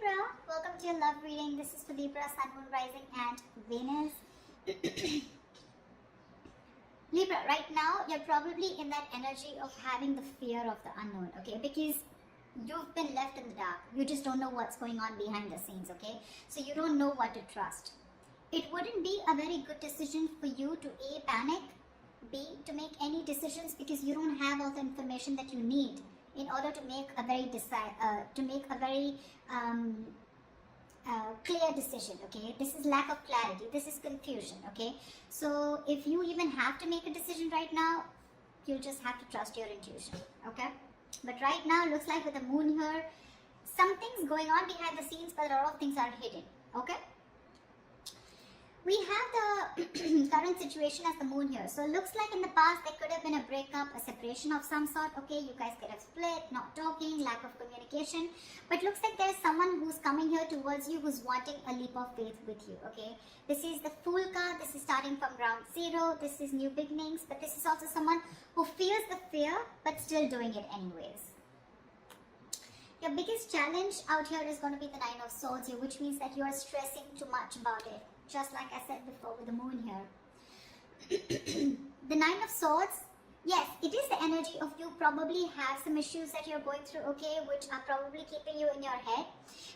Libra, welcome to your love reading. This is for Libra, Sun, Moon, Rising and Venus. Libra, right now you're probably in that energy of having the fear of the unknown, okay? Because you've been left in the dark. You just don't know what's going on behind the scenes, okay? So you don't know what to trust. It wouldn't be a very good decision for you to A, panic, B, to make any decisions because you don't have all the information that you need in order to make a very clear decision, okay? This is lack of clarity, this is confusion, okay? So if you even have to make a decision right now, you'll just have to trust your intuition, okay? But right now, looks like with the moon here, something's going on behind the scenes, but a lot of things are hidden, okay? We have the current situation as the moon here. So it looks like in the past there could have been a breakup, a separation of some sort. Okay, you guys could have split, not talking, lack of communication. But looks like there's someone who's coming here towards you who's wanting a leap of faith with you. Okay, this is the Fool card. This is starting from ground zero. This is new beginnings. But this is also someone who feels the fear but still doing it anyways. Your biggest challenge out here is going to be the Nine of Swords here, which means that you are stressing too much about it. Just like I said before with the moon here. The Nine of Swords, yes, it is the energy of you probably have some issues that you're going through, okay, which are probably keeping you in your head.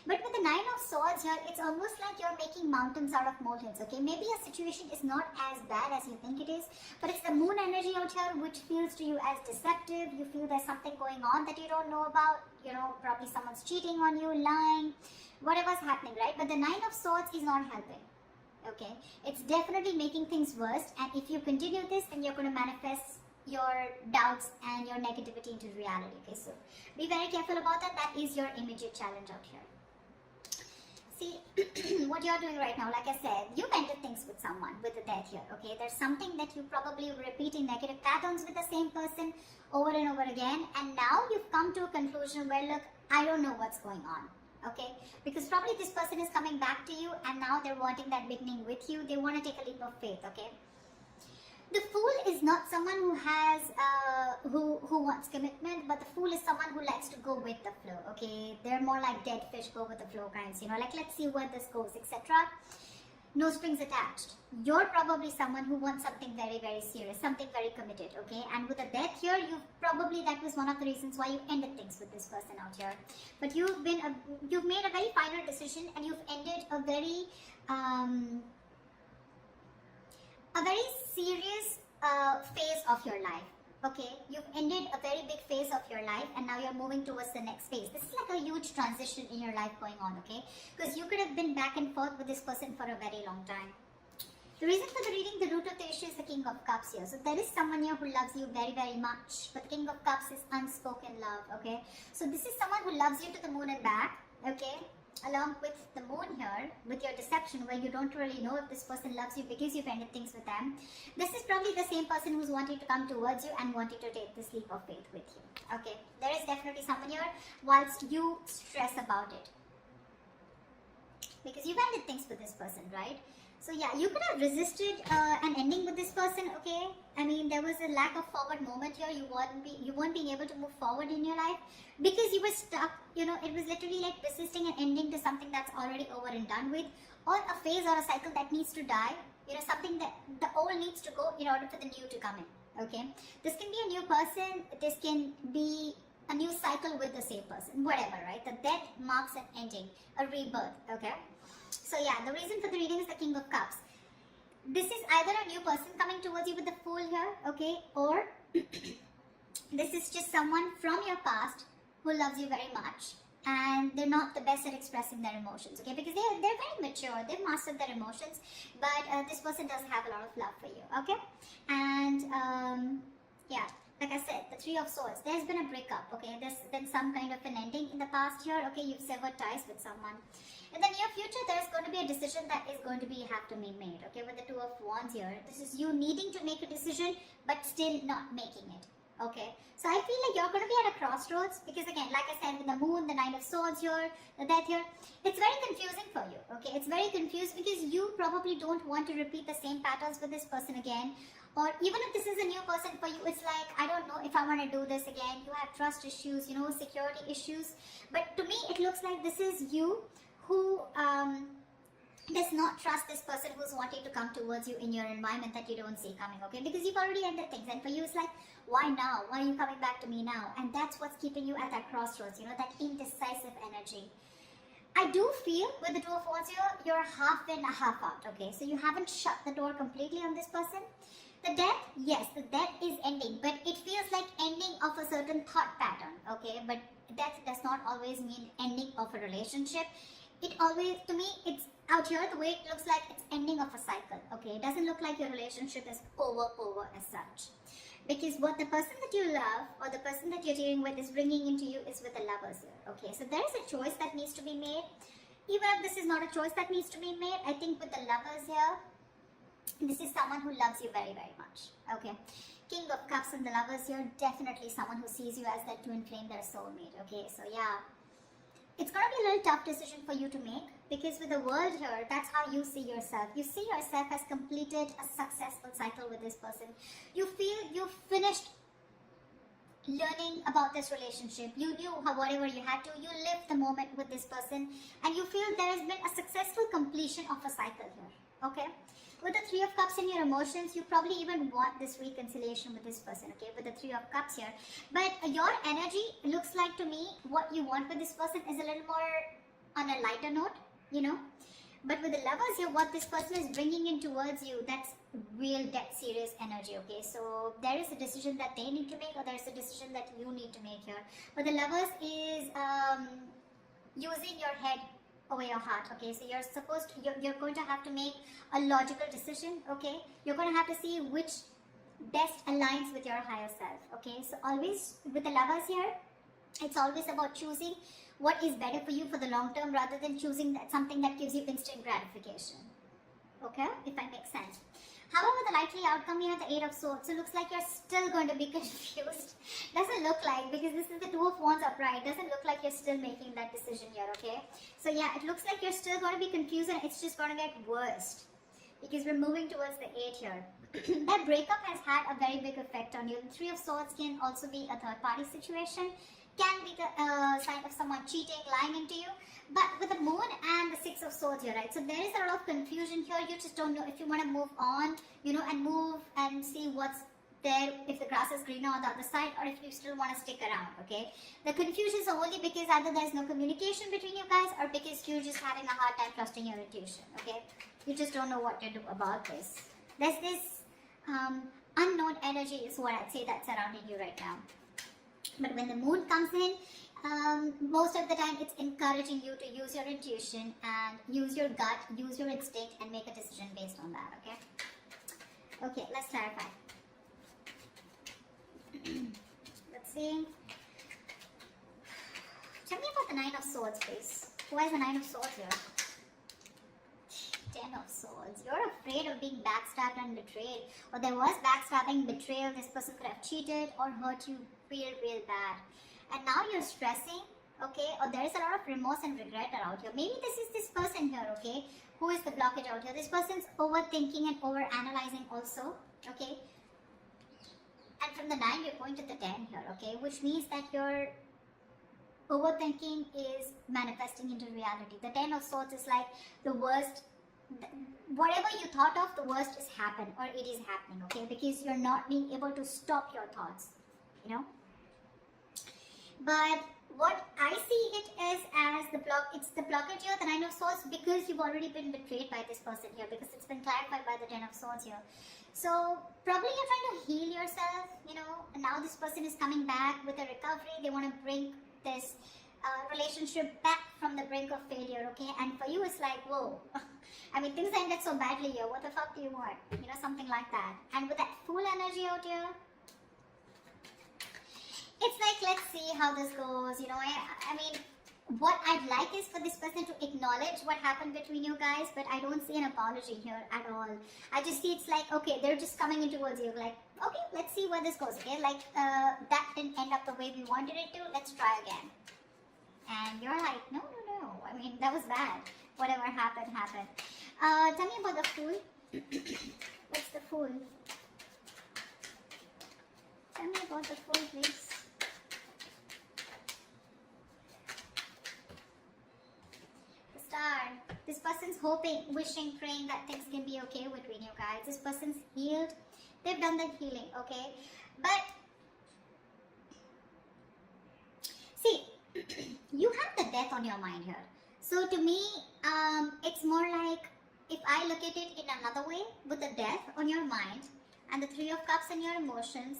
But with the Nine of Swords here, it's almost like you're making mountains out of molehills, okay. Maybe a situation is not as bad as you think it is, but it's the moon energy out here which feels to you as deceptive. You feel there's something going on that you don't know about, you know, probably someone's cheating on you, lying, whatever's happening, right? But the Nine of Swords is not helping. Okay, it's definitely making things worse, and if you continue this, then you're going to manifest your doubts and your negativity into reality. Okay, so be very careful about that. That is your immediate challenge out here. See, what you're doing right now, like I said, you've ended things with someone, with the death here. Okay, there's something that you probably repeating negative patterns with the same person over and over again, and now you've come to a conclusion where, look, I don't know what's going on. Okay, because probably this person is coming back to you and now they're wanting that beginning with you. They want to take a leap of faith, okay? The Fool is not someone who has, who wants commitment, but the Fool is someone who likes to go with the flow, okay? They're more like dead fish, go with the flow kinds, you know, like let's see where this goes, etc. No strings attached. You're probably someone who wants something very, very serious, something very committed, okay? And with the death here, that was one of the reasons why you ended things with this person out here. But you've made a very final decision, and you've ended a very serious phase of your life. Okay, you've ended a very big phase of your life and now you're moving towards the next phase. This is like a huge transition in your life going on, okay? Because you could have been back and forth with this person for a very long time. The reason for the reading, the root of the issue is the King of Cups here. So there is someone here who loves you very, very much. But the King of Cups is unspoken love, okay? So this is someone who loves you to the moon and back, okay? Along with the moon here, with your deception where you don't really know if this person loves you because you've ended things with them. This is probably the same person who's wanting to come towards you and wanting to take this leap of faith with you. Okay, there is definitely someone here whilst you stress about it. Because you've ended things with this person, right? So yeah, you could have resisted an ending with this person, okay? I mean, there was a lack of forward moment here. You weren't being able to move forward in your life because you were stuck. You know, it was literally like resisting an ending to something that's already over and done with, or a phase or a cycle that needs to die. You know, something that the old needs to go in order for the new to come in, okay? This can be a new person. This can be a new cycle with the same person, whatever, right? The death marks an ending, a rebirth, okay? So yeah, the reason for the reading is the King of Cups. This is either a new person coming towards you with the Fool here, okay? Or this is just someone from your past who loves you very much and they're not the best at expressing their emotions, okay? Because they're very mature, they've mastered their emotions, but this person does have a lot of love for you, okay? And yeah, like I said, the Three of Swords, there's been a breakup, okay? There's been some kind of an ending in the past here, okay? You've severed ties with someone. In the near future, there's going to be a decision that is going to have to be made, okay? With the Two of Wands here, this is you needing to make a decision, but still not making it, okay? So I feel like you're going to be at a crossroads, because again, like I said, with the moon, the Nine of Swords here, the death here, it's very confusing for you, okay? It's very confused because you probably don't want to repeat the same patterns with this person again, Or even if this is a new person for you, it's like, I don't know if I want to do this again. You have trust issues, you know, security issues. But to me, it looks like this is you who does not trust this person who's wanting to come towards you in your environment that you don't see coming, okay? Because you've already ended things, and for you it's like, why now? Why are you coming back to me now? And that's what's keeping you at that crossroads, you know, that indecisive energy. I do feel with the Two of Wands here, you're half in, half out, okay? So you haven't shut the door completely on this person. The death, yes, the death is ending, but it feels like ending of a certain thought pattern, okay? But death does not always mean ending of a relationship. It always, to me, it's out here, the way it looks like it's ending of a cycle, okay? It doesn't look like your relationship is over as such. Because what the person that you love or the person that you're dealing with is bringing into you is with the Lovers here, okay? So there is a choice that needs to be made. Even if this is not a choice that needs to be made, I think with the Lovers here, this is someone who loves you very much, okay? King of Cups and the Lovers here, definitely someone who sees you as their twin flame, their soulmate, okay? So yeah, it's going to be a little tough decision for you to make, because with the World here, that's how you see yourself. You see yourself as completed a successful cycle with this person. You feel you've finished learning about this relationship. You knew how whatever you had to, you lived the moment with this person, and you feel there has been a successful completion of a cycle here, okay? With the Three of Cups in your emotions, you probably even want this reconciliation with this person, okay, with the Three of Cups here. But your energy looks like to me, what you want with this person is a little more on a lighter note, you know. But with the Lovers here, what this person is bringing in towards you, that's real dead serious energy, okay. So there is a decision that they need to make, or there's a decision that you need to make here. But the Lovers is using your head over your heart, okay. So you're supposed to, you're going to have to make a logical decision, okay. You're going to have to see which best aligns with your higher self, okay. So always with the Lovers here, it's always about choosing what is better for you for the long term, rather than choosing something that gives you instant gratification, okay, if I make sense. However, the likely outcome here, the Eight of Swords, so it looks like you're still going to be confused. Doesn't look like, because this is the Two of Wands upright, doesn't look like you're still making that decision here, okay. So yeah, it looks like you're still going to be confused, and it's just going to get worse, because we're moving towards the 8 here. That breakup has had a very big effect on you. The Three of Swords can also be a third party situation, can be the sign of someone cheating, lying into you. But with the Moon and the Six of Swords here, right? So there is a lot of confusion here. You just don't know if you want to move on, you know, and move and see what's there, if the grass is greener on the other side, or if you still want to stick around, okay? The confusion is only because either there's no communication between you guys, or because you're just having a hard time trusting your intuition, okay? You just don't know what to do about this. There's this unknown energy is what I'd say that's surrounding you right now. But when the Moon comes in, most of the time it's encouraging you to use your intuition and use your gut, use your instinct, and make a decision based on that, okay? Okay, let's clarify. Let's see. Tell me about the Nine of Swords, please. Who has the Nine of Swords here? Ten of Swords. You're afraid of being backstabbed and betrayed. Or there was backstabbing, betrayal. This person could have cheated or hurt you real bad. And now you're stressing, okay? Or there is a lot of remorse and regret around here. Maybe this is this person here, okay? Who is the blockage out here? This person's overthinking and overanalyzing also, okay? And from the 9, you're going to the 10 here, okay? Which means that your overthinking is manifesting into reality. The 10 of Swords is like the worst. Whatever you thought of, the worst is happened, or it is happening, okay? Because you're not being able to stop your thoughts, you know? But what I see it is as it's the blockage here, the Nine of Swords, because you've already been betrayed by this person here, because it's been clarified by the 10 of Swords here. So probably you're trying to heal yourself, you know, and now this person is coming back with a recovery. They want to bring this relationship back from the brink of failure, okay? And for you, it's like, whoa. I mean, things ended so badly here. What the fuck do you want? You know, something like that. And with that Fool energy out here, it's like, let's see how this goes. You know, I mean, what I'd like is for this person to acknowledge what happened between you guys, but I don't see an apology here at all. I just see it's like, okay, they're just coming in towards you, like, okay, let's see where this goes, okay? Like, that didn't end up the way we wanted it to. Let's try again. And you're like, no. I mean, that was bad. Whatever happened, happened. Tell me about the Fool. What's the Fool? Tell me about the Fool, please. The Star. This person's hoping, wishing, praying that things can be okay between you guys. This person's healed. They've done the healing, okay? But see, you have the death on your mind here. So to me, it's more like, if I look at it in another way, with the death on your mind and the Three of Cups in your emotions,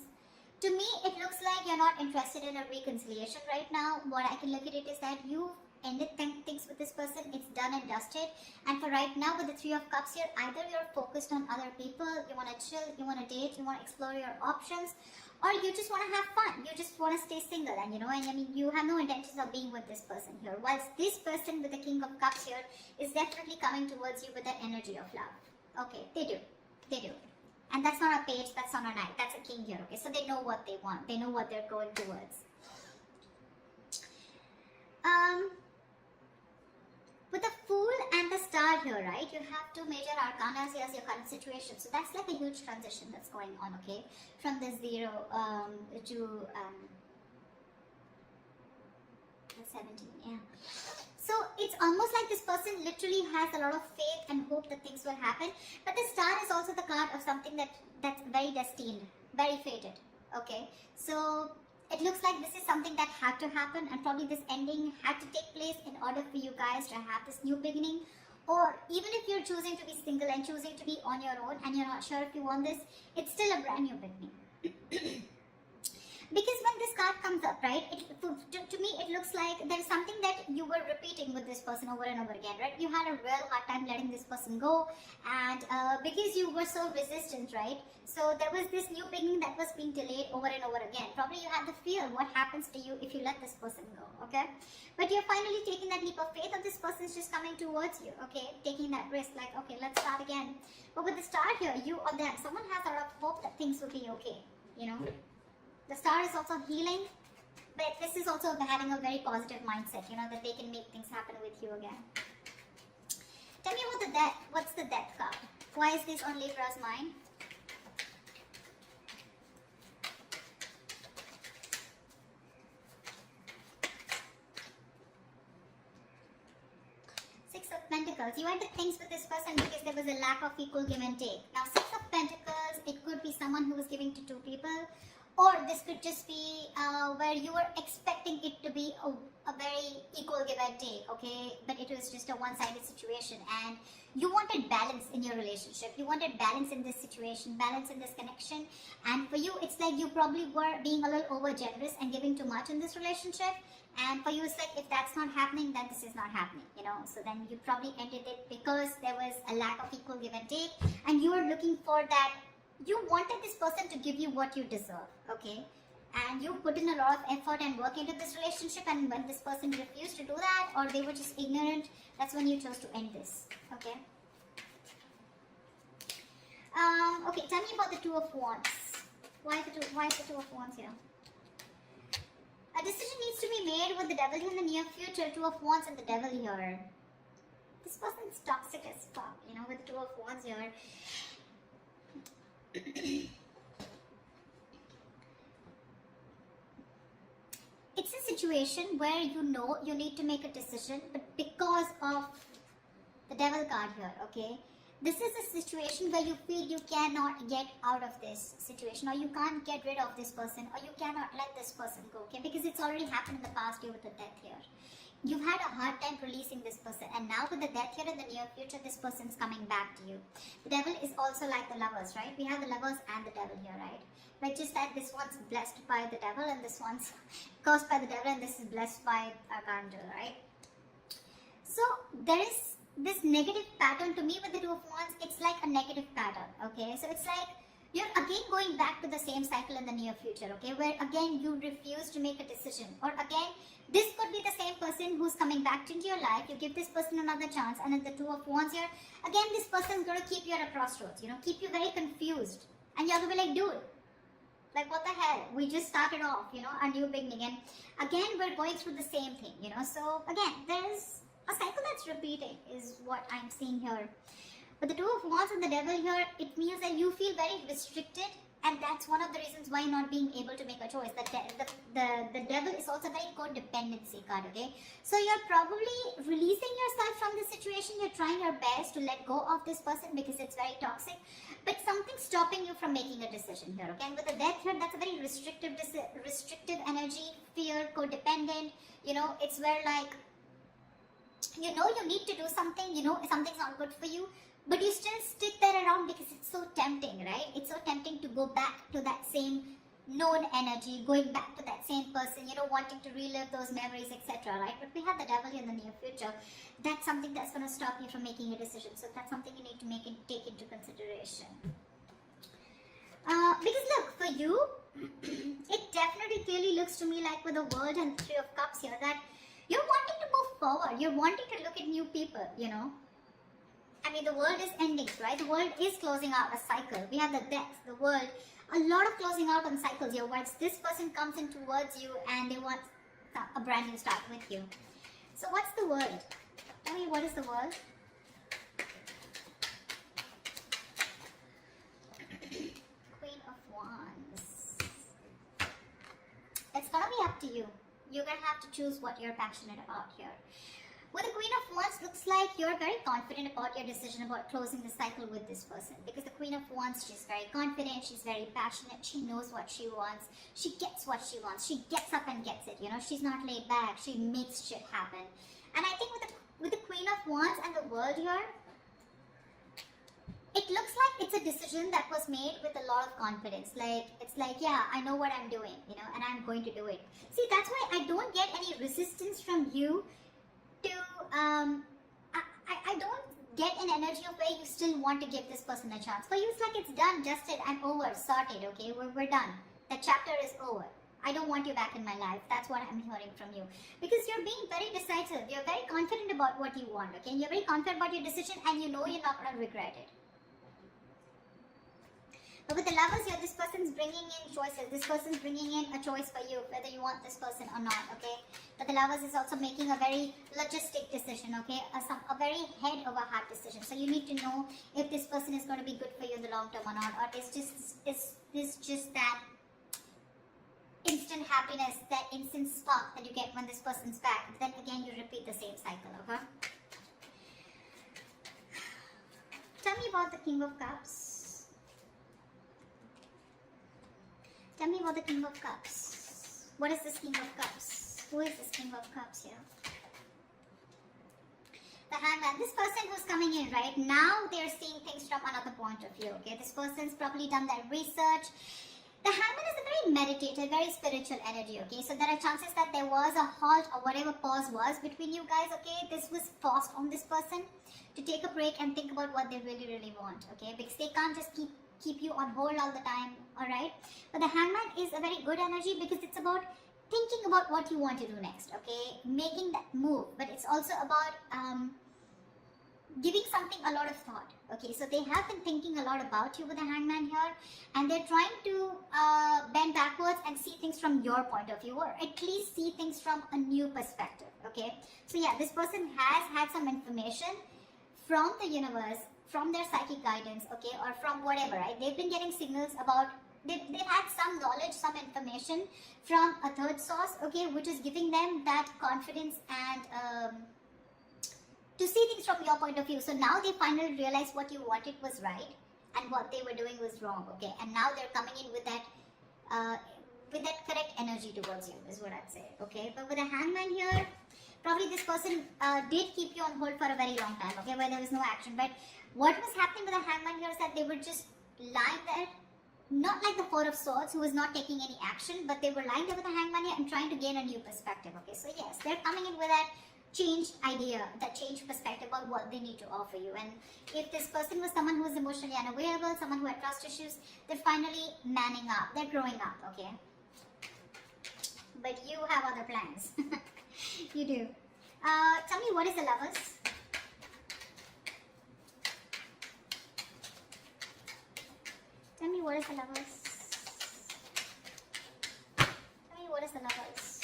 to me it looks like you're not interested in a reconciliation right now. What I can look at it is that you ended things with this person. It's done and dusted. And for right now, with the Three of Cups here, either you're focused on other people, you want to chill, you want to date, you want to explore your options, or you just want to have fun, you just want to stay single, and I mean, you have no intentions of being with this person here. Whilst this person with the King of Cups here is definitely coming towards you with the energy of love. Okay, they do. And that's not a page, that's not a knight, that's a king here, okay? So they know what they want, they know what they're going towards. With the Fool and the Star here, right, you have two major arcanas here as your current situation. So that's like a huge transition that's going on, okay? From the 0 to 17, yeah. So it's almost like this person literally has a lot of faith and hope that things will happen. But the Star is also the card of something that's very destined, very fated, okay? So it looks like this is something that had to happen, and probably this ending had to take place in order for you guys to have this new beginning. Or even if you're choosing to be single and choosing to be on your own and you're not sure if you want this, it's still a brand new beginning. Because when this card comes up, right, to me it looks like there's something that you were repeating with this person over and over again, right? You had a real hard time letting this person go, and because you were so resistant, right? So there was this new beginning that was being delayed over and over again. Probably you had the fear, what happens to you if you let this person go, okay? But you're finally taking that leap of faith, and this person's just coming towards you, okay? Taking that risk, like, okay, let's start again. But with the Star here, you or them, someone has a lot of hope that things will be okay, The Star is also healing, but this is also having a very positive mindset, that they can make things happen with you again. Tell me about the Death. What's the Death card? Why is this on Libra's mind? Six of Pentacles. You ended things with this person because there was a lack of equal give and take. Now, Six of Pentacles, it could be someone who was giving to two people. Or this could just be where you were expecting it to be a very equal give and take, okay? But it was just a one-sided situation, and you wanted balance in your relationship. You wanted balance in this situation, balance in this connection. And for you, it's like you probably were being a little over-generous and giving too much in this relationship. And for you, it's like, if that's not happening, then this is not happening, So then you probably ended it because there was a lack of equal give and take, and you were looking for that. You wanted this person to give you what you deserve, okay? And you put in a lot of effort and work into this relationship, and when this person refused to do that, or they were just ignorant, that's when you chose to end this, okay? Okay, tell me about the Two of Wands. Why is the Two of Wands here? A decision needs to be made with the Devil in the near future. Two of Wands and the Devil here. This person's toxic as fuck, with the Two of Wands here. It's a situation where you need to make a decision, but because of the Devil card here, okay, this is a situation where you feel you cannot get out of this situation, or you can't get rid of this person, or you cannot let this person go, okay, because it's already happened in the past year with the Death here. You've had a hard time releasing this person, and now with the Death here in the near future, this person's coming back to you. The Devil is also like the Lovers, right? We have the Lovers and the Devil here, right? But just that this one's blessed by the Devil, and this one's cursed by the Devil, and this is blessed by Archangel, right? So there is this negative pattern to me with the Two of Wands. It's like a negative pattern, okay? So it's like you're again going back to the same cycle in the near future, okay? Where again you refuse to make a decision, or again this could be the same person who's coming back into your life. You give this person another chance, and in the Two of Wands here, again this person's going to keep you at a crossroads, keep you very confused, and you're going to be like, dude, like what the hell, we just started off, a new beginning, and again we're going through the same thing, so again there's a cycle that's repeating is what I'm seeing here. But the Two of Wands and the Devil here, it means that you feel very restricted And that's one of the reasons why you're not being able to make a choice. The devil is also very codependency card, okay? So you're probably releasing yourself from the situation. You're trying your best to let go of this person because it's very toxic. But something's stopping you from making a decision here, okay? And with the death here, that's a very restrictive energy, fear, codependent. You know, it's where like, you know you need to do something, you know something's not good for you, but you still stick there around because it's so tempting, right? It's so tempting to go back to that same known energy, going back to that same person, you know, wanting to relive those memories, etc., right? But we have the devil in the near future. That's something that's going to stop you from making a decision. So that's something you need to take into consideration. Because look, for you, it definitely clearly looks to me like with the World and Three of Cups here that you're wanting to move forward. You're wanting to look at new people, you know. I mean, the world is ending, right? The world is closing out a cycle. We have the death, the world, a lot of closing out on cycles here. Once this person comes in towards you and they want a brand new start with you. So what's the world? Tell me, what is the world? Queen of Wands. It's gonna be up to you. You're gonna have to choose what you're passionate about here. With the Queen of Wands, looks like you're very confident about your decision about closing the cycle with this person. Because the Queen of Wands, she's very confident, she's very passionate, she knows what she wants, she gets what she wants, she gets up and gets it, you know, she's not laid back, she makes shit happen. And I think with the Queen of Wands and the world here, it looks like it's a decision that was made with a lot of confidence. Like, it's like, yeah, I know what I'm doing, you know, and I'm going to do it. See, that's why I don't get any resistance from you to, I don't get an energy of where you still want to give this person a chance. For you, it's like it's done, dusted, I'm over, sorted, okay, we're done. The chapter is over. I don't want you back in my life. That's what I'm hearing from you. Because you're being very decisive. You're very confident about what you want, okay? And you're very confident about your decision and you know you're not going to regret it. But with the Lovers here, this person's bringing in choices. This person's bringing in a choice for you, whether you want this person or not, okay? But the Lovers is also making a very logistic decision, okay? A very head over heart decision. So you need to know if this person is going to be good for you in the long term or not. Or is just that instant happiness, that instant spark that you get when this person's back. Then again, you repeat the same cycle, okay? Tell me about the King of Cups. Tell me about the King of Cups. What is this King of Cups? Who is this King of Cups here? The Hangman. This person who's coming in right now, they're seeing things from another point of view, okay? This person's probably done that research. The Hangman is a very meditative, very spiritual energy, okay? So there are chances that there was a halt or whatever pause was between you guys, okay? This was forced on this person to take a break and think about what they really, really want, okay? Because they can't just keep you on hold all the time, alright? But the Hangman is a very good energy because it's about thinking about what you want to do next, okay? Making that move. But it's also about giving something a lot of thought, okay? So they have been thinking a lot about you with the Hangman here, and they're trying to bend backwards and see things from your point of view, or at least see things from a new perspective, okay? So yeah, this person has had some information from the universe, from their psychic guidance, okay, or from whatever, right? They've been getting signals about, they've had some knowledge, some information from a third source, okay, which is giving them that confidence and to see things from your point of view. So now they finally realize what you wanted was right and what they were doing was wrong, okay, and now they're coming in with that correct energy towards you, is what I'd say, okay? But with a Hangman here, probably this person did keep you on hold for a very long time, okay, where there was no action. But what was happening with the Hangman here is that they were just lying there, not like the Four of Swords, who was not taking any action, but they were lying there with the Hangman here and trying to gain a new perspective, okay? So yes, they're coming in with that changed idea, that changed perspective about what they need to offer you. And if this person was someone who was emotionally unavailable, someone who had trust issues, they're finally manning up, they're growing up, okay? But you have other plans. You do. Tell me, what is the Lovers? Tell me, what is the Lovers? Tell me, what is the Lovers?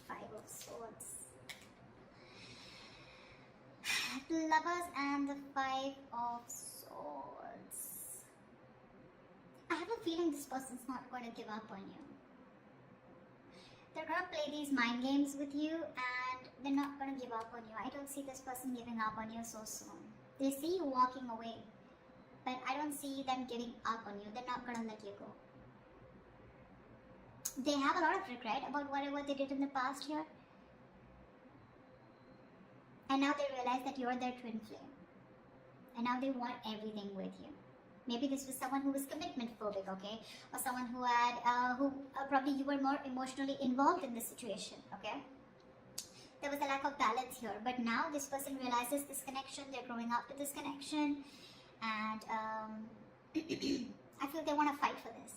Five of Swords. The Lovers and the Five of Swords. have a feeling this person's not going to give up on you. They're going to play these mind games with you and they're not going to give up on you. I don't see this person giving up on you so soon. They see you walking away, but I don't see them giving up on you. They're not going to let you go. They have a lot of regret about whatever they did in the past here. And now they realize that you're their twin flame. And now they want everything with you. Maybe this was someone who was commitment phobic, okay? Or someone who had, probably you were more emotionally involved in this situation, okay? There was a lack of balance here. But now this person realizes this connection. They're growing up with this connection. And I feel they want to fight for this.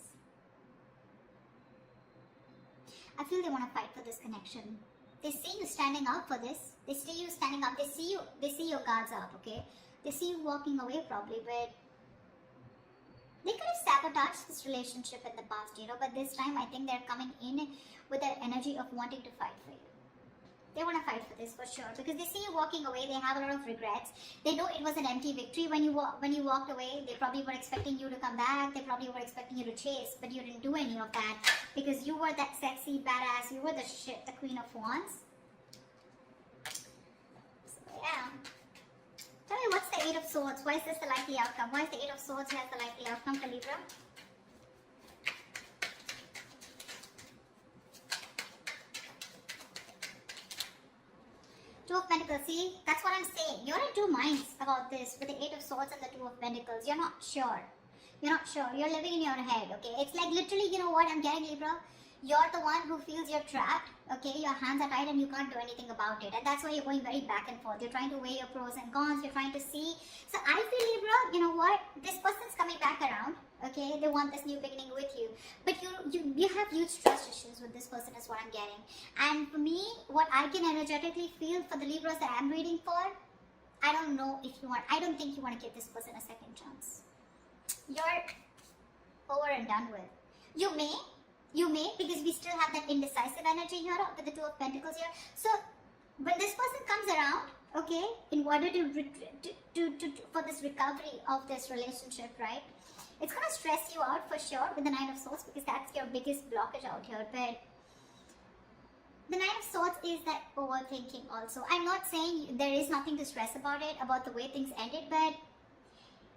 I feel they want to fight for this connection. They see you standing up for this. They see you standing up. They see your guards up, okay? They see you walking away probably, but they could have sabotaged this relationship in the past, you know, but this time I think they're coming in with that energy of wanting to fight for you. They want to fight for this for sure because they see you walking away. They have a lot of regrets. They know it was an empty victory when you walked away. They probably were expecting you to come back. They probably were expecting you to chase, but you didn't do any of that because you were that sexy badass. You were the Queen of Wands. So yeah. Tell me, what's the Eight of Swords? Why is this the likely outcome? Why is the Eight of Swords has the likely outcome for Libra? Two of Pentacles. See, that's what I'm saying. You're in two minds about this with the Eight of Swords and the Two of Pentacles. You're not sure. You're not sure. You're living in your head, okay? It's like literally, you know what I'm getting, Libra? You're the one who feels you're trapped, okay? Your hands are tied and you can't do anything about it. And that's why you're going very back and forth. You're trying to weigh your pros and cons. You're trying to see. So I feel, Libra, you know what? This person's coming back around, okay? They want this new beginning with you. But you have huge trust issues with this person is what I'm getting. And for me, what I can energetically feel for the Libras that I'm reading for, I don't know if you want, I don't think you want to give this person a second chance. You're over and done with. You may, because we still have that indecisive energy here with the Two of Pentacles here. So when this person comes around, okay, in order for this recovery of this relationship, right, it's going to stress you out for sure with the Nine of Swords because that's your biggest blockage out here. But the Nine of Swords is that overthinking also. I'm not saying there is nothing to stress about it, about the way things ended, but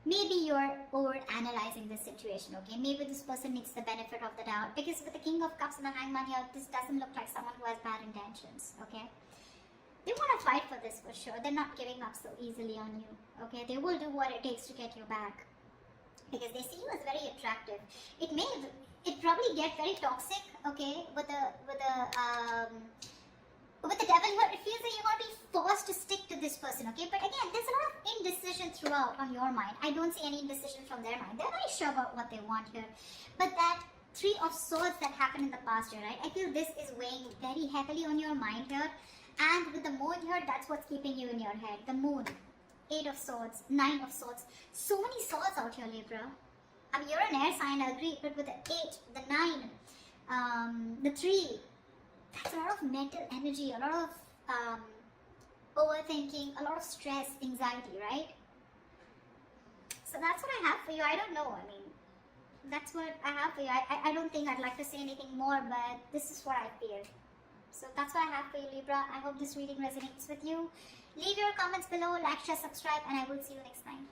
maybe you're over-analyzing this situation, okay? Maybe this person needs the benefit of the doubt. Because with the King of Cups and the Hangman here, this doesn't look like someone who has bad intentions, okay? They want to fight for this for sure. They're not giving up so easily on you, okay? They will do what it takes to get you back. Because they see you as very attractive. It probably get very toxic, okay? With the devil here, it feels like you're going to be forced to stick to this person, okay? But again, there's a lot of indecision throughout on your mind. I don't see any indecision from their mind. They're very sure about what they want here. But that Three of Swords that happened in the past year, right? I feel this is weighing very heavily on your mind here. And with the Moon here, that's what's keeping you in your head. The Moon, Eight of Swords, Nine of Swords. So many swords out here, Libra. I mean, you're an air sign, I agree. But with the 8, the 9, the 3, that's a lot of mental energy, a lot of overthinking, a lot of stress, anxiety, right? So that's what I have for you. I don't know. I mean, that's what I have for you. I don't think I'd like to say anything more, but this is what I feel. So that's what I have for you, Libra. I hope this reading resonates with you. Leave your comments below, like, share, subscribe, and I will see you next time.